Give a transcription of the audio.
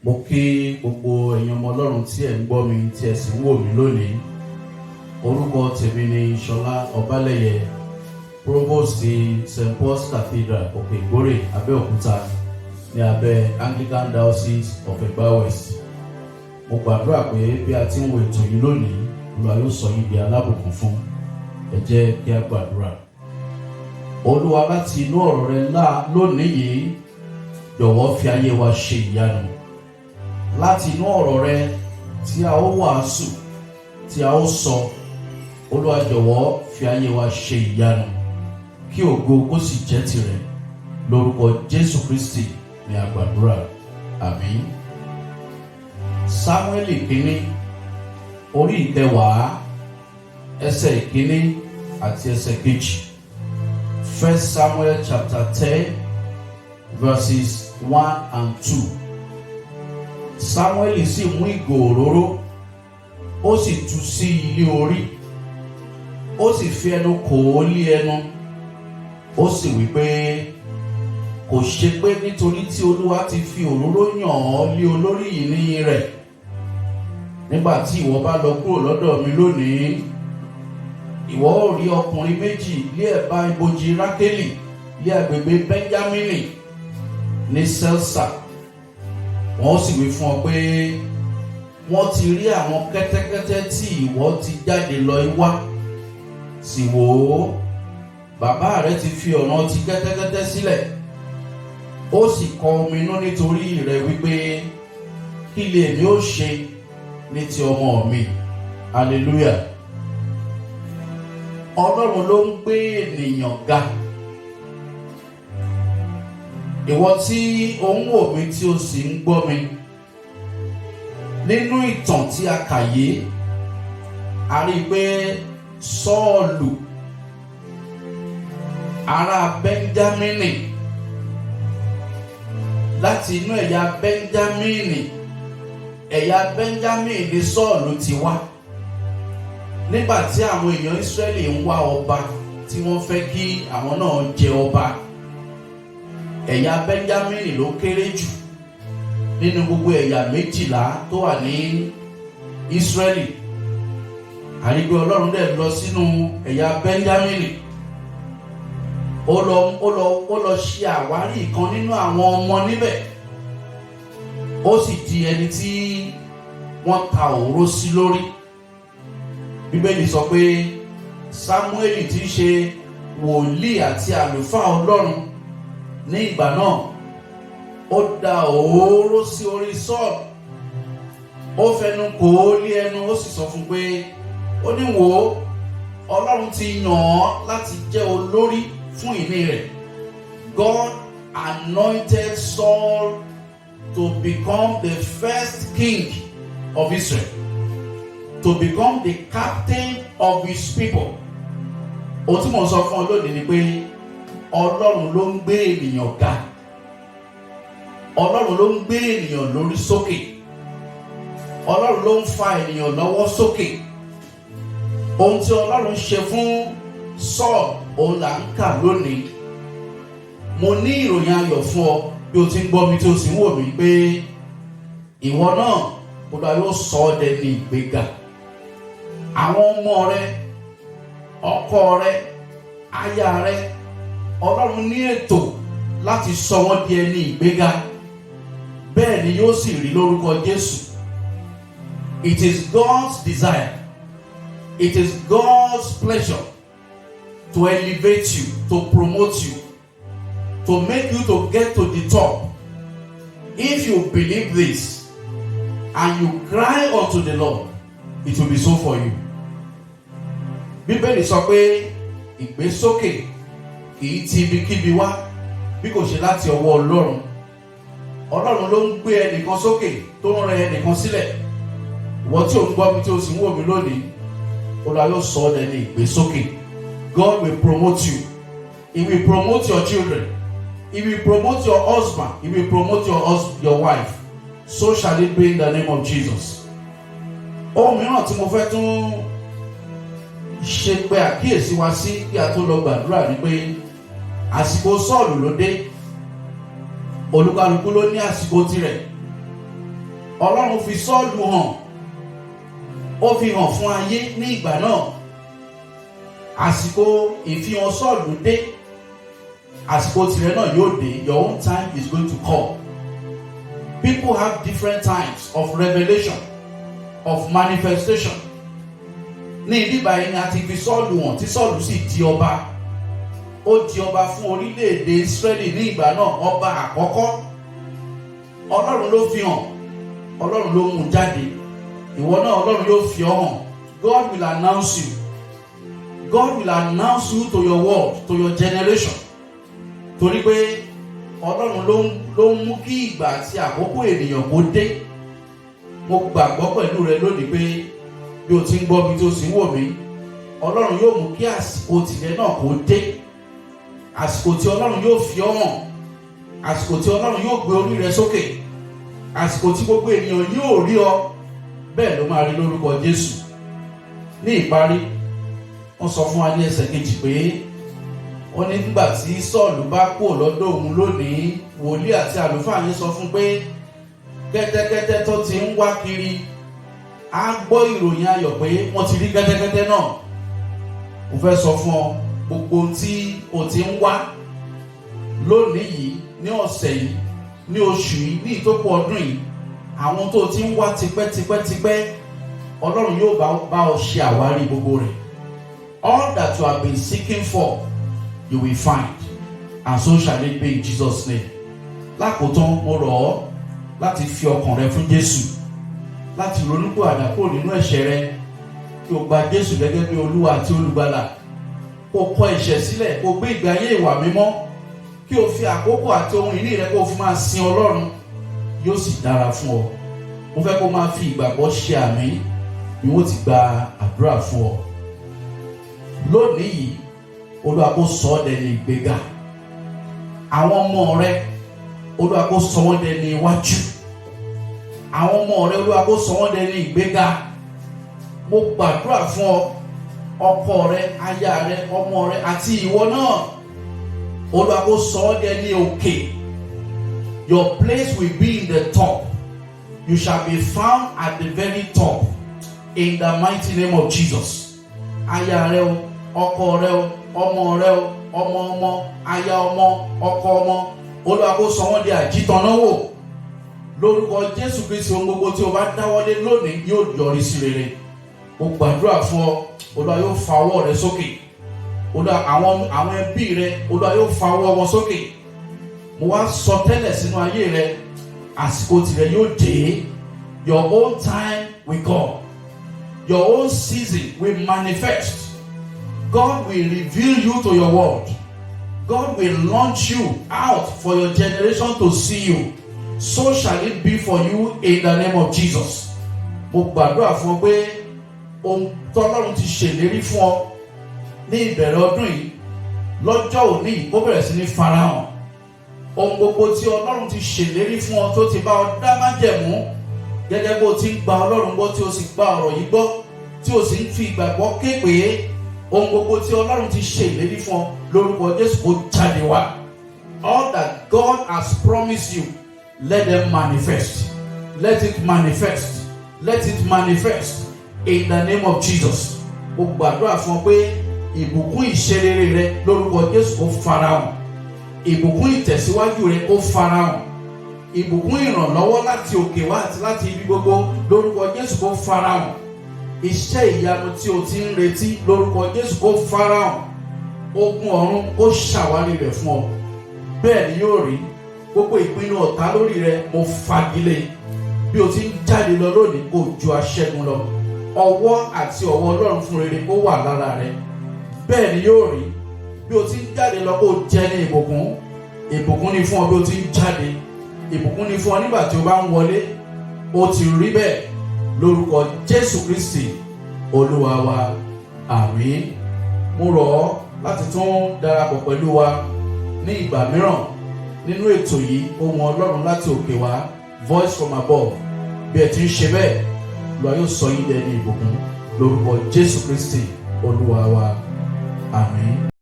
Mo kí gbogbo ẹ̀yin ọmọ Ọlọ́run tí ẹ̀ ń gbọ́ mi tí ẹ̀ sì ń wò mí lónìí. Orúkọ tèmi ni Ṣọlá Ọbálẹ̀yẹ, Provost ti St. Paul's Cathedral, Òkè Ìgbórè, Abẹ́òkúta, ní abẹ́ Anglican Diocese of Ẹ̀gbá West. Mo gbàdúrà pé bí a ti ń wo ètò yìí lónìí, Olúwa yóò sọ yín di alábùkún fún. Ẹ jẹ́ kí a gbàdúrà. Olúwa, láti inú ọ̀rọ̀ rẹ lónìí yìí, jọ̀wọ́ fi ayé wa ṣe ìyanu. Láti inú ọ̀rọ̀ rẹ tí a ó wàásù, tí a ó sọ, Olúwa jọ̀wọ́ fi ayé wa ṣe ìyanu, kí ògo kó sì jẹ́ tirẹ̀. Lórúkọ Jésù Kristi ni a gbàdúrà. Àmín. Sámúẹ́lì kínní orí 10 ẹsẹ̀ ìkíní àti ẹsẹ̀ kejì. 1 Samuel chapter 10 verses 1 and 2. Sámúẹ́lì sì mú ìgò òróró, ó sì tú sí ilé orí, ó sì fi ẹnu kò ó lé ẹnu, ó sì wí pé, kò ṣe pé nítorí tí Olúwa ti fi òróró yàn ọ́ lé olórí ìní rẹ̀. Nígbà tí ìwọ bá lọ kúrò lọ́dọ̀ mi lónìí, ìwọ ó rí ọkùnrin méjì lé ẹ̀bá ibojì Rákélì lé agbègbè Bẹ́ńjámínì ní Sẹ́lsà. Wọ́n sì wí fún ọ pé, wọ́n ti rí àwọn kẹ́tẹ́kẹ́tẹ́ tí ìwọ ti jáde lọ wá. Sì wò ó, bàbá rẹ ti fi ọ̀nà ti kẹ́tẹ́kẹ́tẹ́ sílẹ̀, ó sì kọ ominú nítorí rẹ wípé, kí lèmi ó ṣe ní ti ọmọ mi. Hallelujah. Ọlọ́run ló ń gbé ènìyàn ga. Ìwọ tí ó ń wò mí tí ó sì ń gbọ́ mi, nínú ìtàn tí a kà yìí, a rí i pé Sọ́ọ̀lù ará Bẹ́ńjámínì, láti inú ẹ̀yà Bẹ́ńjámínì ni Sọ́ọ̀lù ti wá. Nígbà tí àwọn èèyàn Ísírẹ́lì ń wá ọba tí wọ́n fẹ́ kí àwọn náà jẹ ọba, ẹ̀yà Bẹ́ńjámínì ló kéré jù nínú gbogbo ẹ̀yà 12 tó wà ní Ísírẹ́lì. Àrígbé Ọlọ́run dẹ̀ lọ sínú ẹ̀yà Bẹ́ńjámínì. Ó lọ ṣe àwárí ìkan nínú àwọn ọmọ níbẹ̀. Ó sì di ẹni tí wọ́n ta òróró sí lórí. Bíbélì sọ pé Sámúẹ́lì tí í ṣe wòlíì àti àlùfáà Ọlọ́run ní ìgbà náà, ó da òróró sí orí Sọ́ọ̀lù, ó fẹnu kò ó lé ẹnu, ó sì sọ fún pé, ó ní wò ó, Ọlọ́run ti yàn ọ́ láti jẹ́ olórí fún ìní rẹ̀. God anointed Saul to become the first king of Israel, to become the captain of his people. Ohun tí mo sọ fún ọ lónìí ni pé Ọlọ́run ló ń gbé ènìyàn ga. Ọlọ́run ló ń gbé ènìyàn lórí sókè. Ọlọ́run ló ń fa ènìyàn lọ́wọ́ sókè. Ohun tí Ọlọ́run ṣe fún Sọ́ọ̀lù, òun là ń kà lónìí. Mo ní ìròyìn ayọ̀ fún ọ bí o ti ń gbọ́ mi tí o sì ń wò mí pé ìwọ náà Olúwa yóò sọ ọ́ dẹni ìgbéga. Àwọn ọmọ rẹ, ọkọ rẹ, aya rẹ, Ọlọ́run ní ètò láti sọ wọ́n di ẹni ìgbéga. Bẹ́ẹ̀ ni yóò sì rí lórúkọ Jésù. It is God's desire, it is God's pleasure to elevate you, to promote you, to make you to get to the top. If you believe this and you cry unto the Lord, it will be so for you. Bíbélì sọ pé ìgbésókè kìí ti ibikíbi wá bí kò ṣe láti ọwọ́ Ọlọ́run. Ọlọ́run ló ń gbé ẹnìkan sókè tó ń rẹ ẹnìkan sílẹ̀. Ìwọ tí ò ń gbọ́ mi tí o sì ń wò mí lónìí, Olúwa yóò sọ ọ́ dẹni ìgbésókè. God will promote you. He will promote your children. He will promote your husband. He will promote your wife. So shall it be in the name of Jesus. Ohun mìíràn tí mo fẹ́ tún ṣe pé àkíyèsí wa sí kí a tó lọ gbàdúrà ni pé àsìkò Sọ́ọ̀lù ló dé. Olúkálùkù ló ní àsìkò tirẹ̀. Ọlọ́run fi Sọ́ọ̀lù hàn, ó fi hàn fún ayé ní ìgbà náà. Àsìkò ìfihàn Sọ́ọ̀lù dé, àsìkò tirẹ̀ náà yóò dé. Your own time is going to come. People have different times of revelation, of manifestation. Ní ibi báyìí ni a ti fi Sọ́ọ̀lù hàn, tí Sọ́ọ̀lù sì di ọba. Ó di ọba fún orílẹ̀-èdè Ísírẹ́lì ní ìgbà náà, ọba àkọ́kọ́. Ọlọ́run ló fi hàn, Ọlọ́run ló mú jáde. Ìwọ náà Ọlọ́run yóò fi ọ́ hàn. God will announce you. God will announce you to your world, to your generation. Torí pé Ọlọ́run ló ń mú kí ìgbà àti àkókò ènìyàn kó dé. Mo gbàgbọ́ pẹ̀lú rẹ lónìí pé bí o ti ń gbọ́ mi tí o sì ń wò mí, Ọlọ́run yóò mú kí àsìkò tìrẹ náà kó dé. Àsìkò tí Ọlọ́run yóò fi ọ́ hàn, àsìkò tí Ọlọ́run yóò gbé orí rẹ sókè, àsìkò tí gbogbo ènìyàn yóò rí ọ. Bẹ́ẹ̀ ló máa rí lórúkọ Jésù. Ní ìparí, wọ́n sọ fún wa ní ẹsẹ̀ kejì pé wọ́n ní nígbà tí Sọ́ọ̀lù bá kúrò lọ́dọ̀ òun lónìí, wòlíì àti àlùfáà yẹn sọ fún pé kẹ́tẹ́kẹ́tẹ́ tó ti ń wá kiri á gbọ́ ìròyìn ayọ̀ pé wọ́n ti rí kẹ́tẹ́kẹ́tẹ́ náà. Mo fẹ́ sọ fún ọ, gbogbo tí o ti ń wá lónìí yìí, ní ọ̀sẹ̀ yìí, ní oṣù yìí, ní ìtókù ọdún yìí, àwọn tó ti ń wá tipẹ́tipẹ́tipẹ́, Ọlọ́run yóò bá ọ ṣe àwárí gbogbo rẹ̀. All that you have been seeking for, you will find, and so shall it be in Jesus' name. Lákòótán, mo rọ̀ ọ́ láti fi ọkàn rẹ fún Jésù, láti ronúpìwàdà kúrò nínú ẹ̀ṣẹ̀ rẹ, kí o gba Jésù gẹ́gẹ́ bí Olúwa àti Olùgbàlà, kó o kọ̀ ẹ̀ṣẹ̀ sílẹ̀, kó o gbé ìgbé ayé ìwà mímọ́, kí o fi àkókò àti ohun ìní rẹ kó o fi máa sin Ọlọ́run. Yóò sì dára fún ọ. Mo fẹ́ kó o máa fi ìgbàgbọ́ ṣe àmín bí wọ́n ti gba àdúrà fún ọ. Lónìí yìí, Olúwa kó sọ ọ́ dẹni ìgbéga. Àwọn ọmọ rẹ, Olúwa kó sọ wọ́n dẹni iwájú. Àwọn ọmọ rẹ, Olúwa kó sọ wọ́n dẹni ìgbéga. Mo gbàdúrà fún ọ, ọkọ rẹ, aya rẹ, ọmọ rẹ àti ìwọ náà, Olúwa kó sọ ọ́ dẹni òkè. Your place will be in the top. You shall be found at the very top, in the mighty name of Jesus. Aya rẹ o, ọkọ rẹ o, ọmọ rẹ o, ọmọ ọmọ, aya ọmọ, ọkọ ọmọ, Olúwa kó sọ wọ́n di àjítọ̀nàwò. Lórúkọ Jésù Kristi, ohun gbogbo tí o bá dáwọ́lé lónìí yóò yọrí sí rere. Mo gbàdúrà fún ọ, Olúwa yóò fa ọwọ́ rẹ sókè. Olúwa àwọn ẹbí rẹ, Olúwa yóò fa ọwọ́ wọn sókè. Mo wá sọ tẹ́lẹ̀ sínú ayé rẹ, àsìkò tìrẹ yóò dé. Your own time will come. Your own season will manifest. God will reveal you to your world. God will launch you out for your generation to see you. So shall it be for you in the name of Jesus. Mo gbàdúrà fún ọ pé ohun tọ́lọ́run ti ṣèlérí fún ọ ní ìbẹ̀rẹ̀ ọdún yìí, lọ́jọ́ òní ó bẹ̀rẹ̀ sí ní farahàn. Ohun gbogbo tí Ọlọ́run ti ṣèlérí fún ọ, tó ti bá ọ dá májẹ̀mú, gẹ́gẹ́ bó ti ń gba Ọlọ́run gbọ́, tí o sì gba ọ̀rọ̀ yìí gbọ́, tí o sì ń fi ìgbàgbọ́ ké pé ohun gbogbo tí Ọlọ́run ti ṣe ìlérí fún ọ, lórúkọ Jésù kó jáde wá. All that God has promised you, let them manifest. Let it manifest. Let it manifest in the name of Jesus. Mo gbàdúrà fún ọ pé ìbùkún ìṣerere rẹ lórúkọ Jésù kó farahàn. Ìbùkún ìtẹ̀síwájú rẹ kó farahàn. Ìbùkún ìrànlọ́wọ́ láti òkè wá àti láti ibi gbogbo lórúkọ Jésù kó farahàn. Iṣẹ́ ìyanu tí o ti ń retí lórúkọ Jésù kó farahàn. Ogun ọ̀run kó ṣàwárí rẹ̀ fún ọ. Bẹ́ẹ̀ ni yóò rí. Gbogbo ìpinnu ọ̀tá lórí rẹ mo fagilé. Bí o ti ń jáde lọ lónìí, kó ju aṣẹ́gun lọ. Ọwọ́ àti ọwọ́ Ọlọ́run fún rere kó wà lára rẹ. Bẹ́ẹ̀ ni yóò rí. Bí o ti ń jáde lọ, kó jẹ́ ní ìbùkún. Ìbùkún ni fún ọ bí o ti ń jáde. Ìbùkún ni fún ọ nígbà tí o bá ń wọlé. Ó ti rí bẹ́ẹ̀ lórúkọ Jésù Kristi Olúwa wa. Àmín. Mo rọ̀ ọ́ láti tún darapọ̀ pẹ̀lú wa ní ìgbà mìíràn nínú ètò yìí, ohùn Ọlọ́run láti òkè wá, voice from above. Bí ẹ ti ń ṣe bẹ́ẹ̀, Olúwa yóò sọ yín dẹni ìbùkún lórúkọ Jésù Kristi Olúwa wa. Àmín.